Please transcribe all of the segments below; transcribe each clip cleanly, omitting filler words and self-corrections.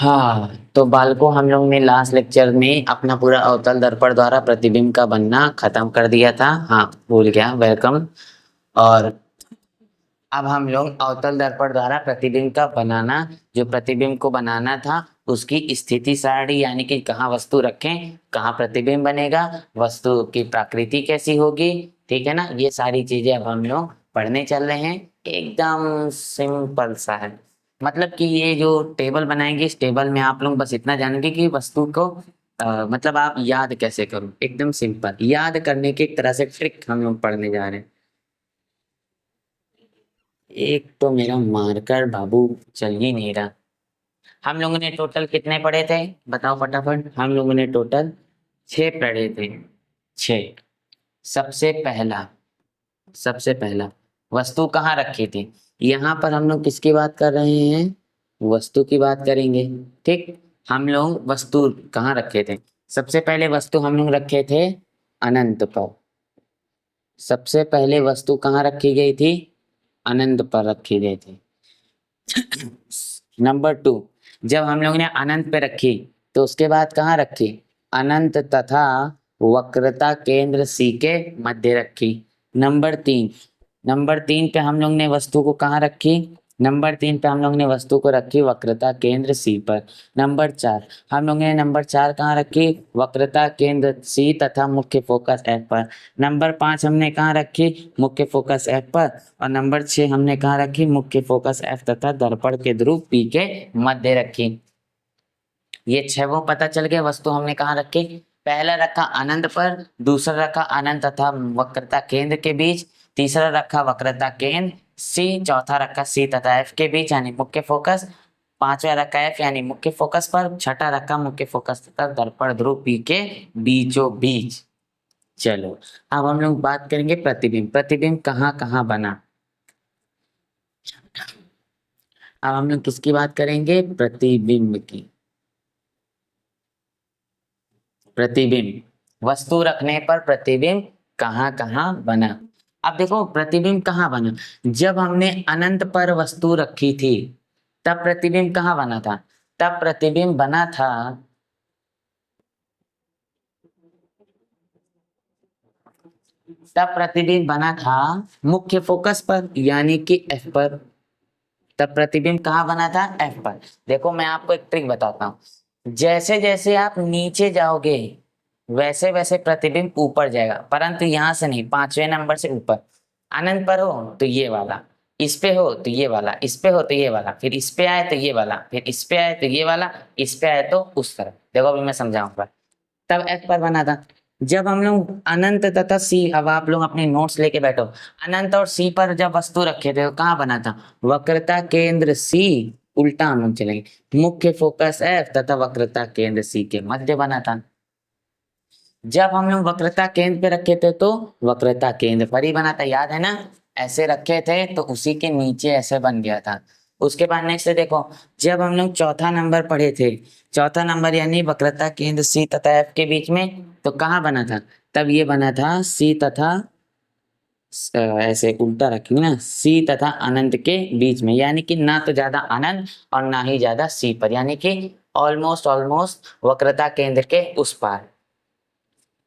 हाँ, तो बालकों हम लोग ने लास्ट लेक्चर में अपना पूरा अवतल दर्पण द्वारा प्रतिबिंब का बनना खत्म कर दिया था। हाँ, भूल गया, वेलकम। और अब हम लोग अवतल दर्पण द्वारा प्रतिबिंब का बनाना, जो प्रतिबिंब को बनाना था उसकी स्थिति सारणी, यानी कि कहाँ वस्तु रखें, कहाँ प्रतिबिंब बनेगा, वस्तु की प्रकृति कैसी होगी, ठीक है ना। ये सारी चीजें अब हम लोग पढ़ने चल रहे हैं। एकदम सिंपल सा है, मतलब कि ये जो टेबल बनाएंगे इस टेबल में आप लोग बस इतना जानेंगे कि वस्तु को मतलब आप याद कैसे करो। एकदम सिंपल याद करने की एक तरह से ट्रिक हम लोग पढ़ने जा रहे हैं। एक तो मेरा मार्कर बाबू चल ही नहीं रहा। हम लोगों ने टोटल कितने पढ़े थे, बताओ फटाफट। हम लोगों ने टोटल 6 पढ़े थे। 6। सबसे पहला सबसे पहला वस्तु कहाँ रखी थी। यहाँ पर हम लोग किसकी बात कर रहे हैं, वस्तु की बात करेंगे। ठीक, हम लोग वस्तु कहाँ रखे थे। सबसे पहले वस्तु हम लोग रखे थे अनंत पर। सबसे पहले वस्तु कहाँ रखी गई थी, अनंत पर रखी गई थी। नंबर 2, जब हम लोग ने अनंत पे रखी तो उसके बाद कहाँ रखी, अनंत तथा वक्रता केंद्र सी के मध्य रखी। नंबर 3 पे हम लोग ने वस्तु को कहाँ रखी, नंबर 3 पे हम लोग ने वस्तु को रखी वक्रता केंद्र सी पर। नंबर 4, हम लोग ने नंबर 4 कहाँ रखी, वक्रता केंद्र सी तथा मुख्य फोकस एफ पर। नंबर 5 हमने कहाँ रखी, मुख्य फोकस एफ पर। और नंबर 6 हमने कहाँ रखी, मुख्य फोकस एफ तथा दर्पण के ध्रुव पी के मध्य रखी। ये 6 वो पता चल गया वस्तु हमने कहाँ रखी। पहला रखा अनंत पर, दूसरा रखा अनंत तथा वक्रता केंद्र के बीच, तीसरा रखा वक्रता केंद्र सी, चौथा रखा सी तथा एफ के बीच यानी मुख्य फोकस, पांचवा रखा एफ यानी मुख्य फोकस पर, छठा रखा मुख्य फोकस तथा दर्पण ध्रुव पी के बीचों बीच। चलो, अब हम लोग बात करेंगे प्रतिबिंब। प्रतिबिंब कहाँ कहाँ बना। अब हम लोग किसकी बात करेंगे, प्रतिबिंब की। प्रतिबिंब, वस्तु रखने पर प्रतिबिंब कहाँ कहाँ बना। अब देखो प्रतिबिंब कहाँ बना, जब हमने अनंत पर वस्तु रखी थी तब प्रतिबिंब कहाँ बना था, तब प्रतिबिंब बना था, तब प्रतिबिंब बना था मुख्य फोकस पर यानी कि एफ पर। तब प्रतिबिंब कहाँ बना था, एफ पर। देखो मैं आपको एक ट्रिक बताता हूँ, जैसे जैसे आप नीचे जाओगे वैसे वैसे प्रतिबिंब ऊपर जाएगा, परंतु यहाँ से नहीं, 5वें नंबर से ऊपर। अनंत पर हो तो ये वाला, इस पे हो तो ये वाला, इस पे हो तो ये वाला, फिर इस पे आए तो ये वाला, फिर इस पे आए तो ये वाला, इस पे आए तो उस तरफ। देखो अभी मैं समझाऊंगा। तब एफ पर बना था। जब हम लोग अनंत तथा सी, अब आप लोग अपने नोट्स लेके बैठो, अनंत और सी पर जब वस्तु रखे थे तो कहाँ बना था, वक्रता केंद्र सी, उल्टा हम लोग चलेंगे, मुख्य फोकस एफ तथा वक्रता केंद्र सी के मध्य बना था। जब हम लोग वक्रता केंद्र पे रखे थे तो वक्रता केंद्र पर ही बना था, याद है ना। ऐसे रखे थे तो उसी के नीचे ऐसे बन गया था। उसके बाद नेक्स्ट देखो, जब हम लोग चौथा नंबर पढ़े थे, चौथा नंबर यानी वक्रता केंद्र सी तथा एफ के बीच में, तो कहाँ बना था, तब ये बना था सी तथा ऐसे उल्टा रखेंगे ना, सी तथा अनंत के बीच में, यानी कि ना तो ज्यादा अनंत और ना ही ज्यादा सी पर, यानी कि ऑलमोस्ट ऑलमोस्ट वक्रता केंद्र के उस पार।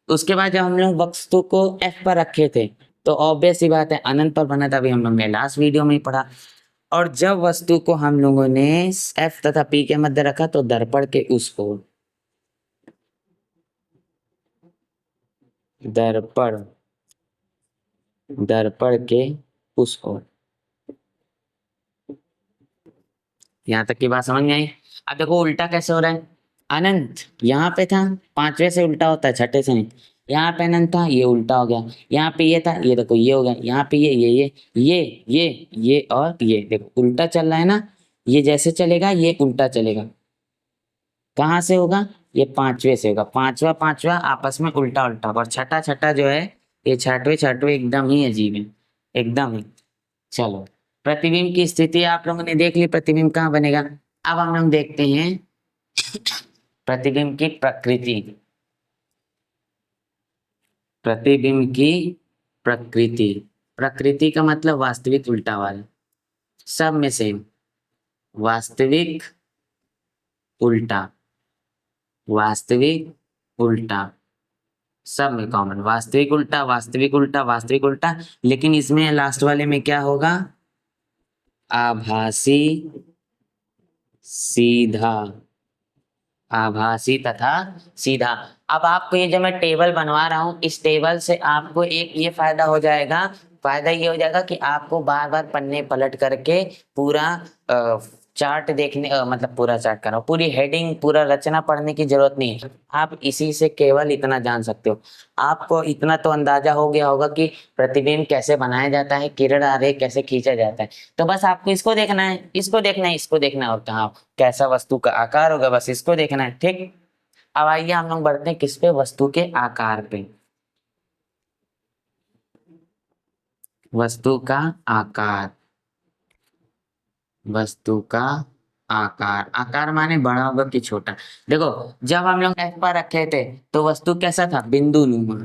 उसके बाद जब हम लोग वस्तु को एफ पर रखे थे तो ऑब्वियस सी बात है अनंत पर बना था, अभी हम लोग ने लास्ट वीडियो में ही पढ़ा। और जब वस्तु को हम लोगों ने एफ तथा पी के मध्य रखा तो दर्पण के उस ओर, दर्पण दर्पण के उस ओर। यहाँ तक की बात समझ में आई। अब देखो उल्टा कैसे हो रहा है, अनंत यहाँ पे था, 5वें से उल्टा होता है, छठे से नहीं। यहाँ पे अनंत था, ये उल्टा हो गया। यहाँ पे ये था, ये देखो ये हो गया। यहाँ पे ये और ये देखो उल्टा चल रहा है ना। ये जैसे चलेगा ये उल्टा चलेगा। कहाँ से होगा, ये 5वें से होगा। पांचवा पांचवा आपस में उल्टा उल्टा, और छठा छठा जो है ये छठवे छठवे एकदम ही अजीब है, एकदम ही। चलो, प्रतिबिंब की स्थिति आप लोगों ने देख ली, प्रतिबिंब कहाँ बनेगा। अब हम लोग देखते हैं प्रतिबिंब की प्रकृति। प्रतिबिंब की प्रकृति, प्रकृति का मतलब वास्तविक उल्टा वाला, सब में सेम। वास्तविक उल्टा, वास्तविक उल्टा, सब में कॉमन, वास्तविक उल्टा, वास्तविक उल्टा, वास्तविक उल्टा। लेकिन इसमें लास्ट वाले में क्या होगा? आभासी सीधा, आभासी तथा सीधा। अब आपको ये जो मैं टेबल बनवा रहा हूँ, इस टेबल से आपको एक ये फायदा हो जाएगा, फायदा ये हो जाएगा कि आपको बार बार पन्ने पलट करके पूरा चार्ट देखने मतलब पूरा चार्ट कर रहा हूँ, पूरी हेडिंग पूरा रचना पढ़ने की जरूरत नहीं है। आप इसी से केवल इतना जान सकते हो। आपको इतना तो अंदाजा हो गया होगा कि प्रतिबिंब कैसे बनाया जाता है, किरण आरेख कैसे खींचा जाता है। तो बस आपको इसको देखना है, इसको देखना है, इसको देखना है, और कहाँ कैसा वस्तु का आकार होगा, बस इसको देखना है। ठीक, अब आइए हम लोग बढ़ते हैं किस पे? वस्तु के आकार पे। वस्तु का आकार, वस्तु का आकार, आकार माने बड़ा होगा कि छोटा। देखो जब हम लोग एफ पर रखे थे तो वस्तु कैसा था? बिंदु नुमा।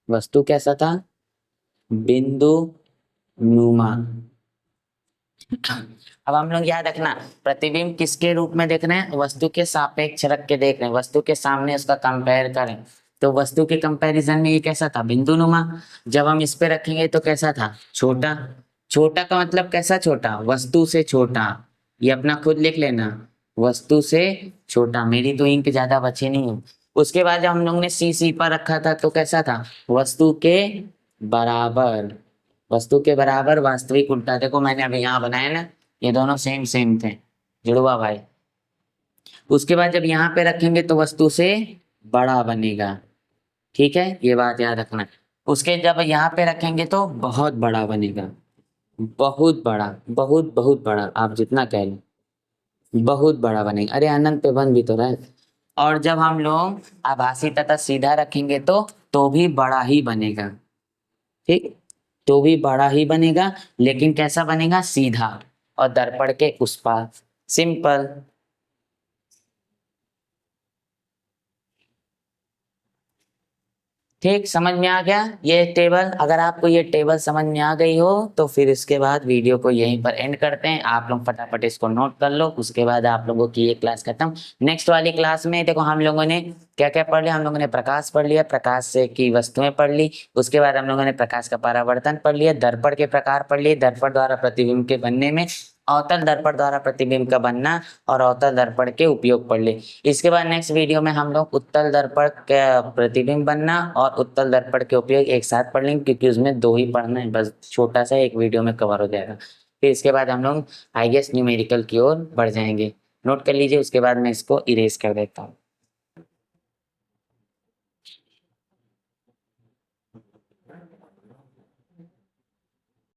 वस्तु कैसा था? बिंदु नुमा। अब हम लोग याद रखना, प्रतिबिंब किसके रूप में देख रहे हैं? वस्तु के सापेक्ष रख के देख रहे हैं, वस्तु के सामने उसका कंपेयर करें। तो वस्तु के कंपैरिजन में ये कैसा था? बिंदुनुमा। जब हम इस पे रखेंगे तो कैसा था? छोटा। छोटा का मतलब कैसा छोटा? वस्तु से छोटा। ये अपना खुद लिख लेना, वस्तु से छोटा। मेरी तो इंक ज्यादा बची नहीं है। उसके बाद जब हम लोग ने सी पर रखा था तो कैसा था? वस्तु के बराबर, वस्तु के बराबर वास्तविक उल्टा। देखो मैंने अभी यहाँ बनाया ना, ये दोनों सेम सेम थे, जुड़वा भाई। उसके बाद जब यहाँ पे रखेंगे तो वस्तु से बड़ा बनेगा। ठीक है, ये बात याद रखना। उसके जब यहाँ पे रखेंगे तो बहुत बड़ा बनेगा, बहुत बड़ा, बहुत बहुत बड़ा, आप जितना कह लो बहुत बड़ा बनेगा। अरे अनंत पे बन भी तो रहा है। और जब हम लोग आभासी तथा सीधा रखेंगे तो भी बड़ा ही बनेगा। ठीक, तो भी बड़ा ही बनेगा, लेकिन कैसा बनेगा? सीधा और दर्पण के उस पार। सिंपल। ठीक, समझ में आ गया ये टेबल? अगर आपको ये टेबल समझ में आ गई हो तो फिर इसके बाद वीडियो को यहीं पर एंड करते हैं। आप लोग फटाफट इसको नोट कर लो, उसके बाद आप लोगों की ये क्लास खत्म। नेक्स्ट वाली क्लास में देखो हम लोगों ने क्या क्या पढ़ लिया। हम लोगों ने प्रकाश पढ़ लिया, प्रकाश से की वस्तुएं पढ़ ली। उसके बाद हम लोगों ने प्रकाश का परावर्तन पढ़ लिया, दर्पण के प्रकार पढ़ लिए, दर्पण द्वारा प्रतिबिंब के बनने में, अवतल दर्पण द्वारा प्रतिबिंब का बनना और अवतल दर्पण के उपयोग पढ़ ले। इसके बाद नेक्स्ट वीडियो में हम लोग उत्तल दर्पण का प्रतिबिंब बनना और उत्तल दर्पण के उपयोग एक साथ पढ़ लेंगे, क्योंकि उसमें दो ही पढ़ना है, बस छोटा सा एक वीडियो में कवर हो जाएगा। फिर इसके बाद हम लोग आई गेस न्यूमेरिकल की ओर बढ़ जाएंगे। नोट कर लीजिए, उसके बाद मैं इसको इरेज कर देता हूँ।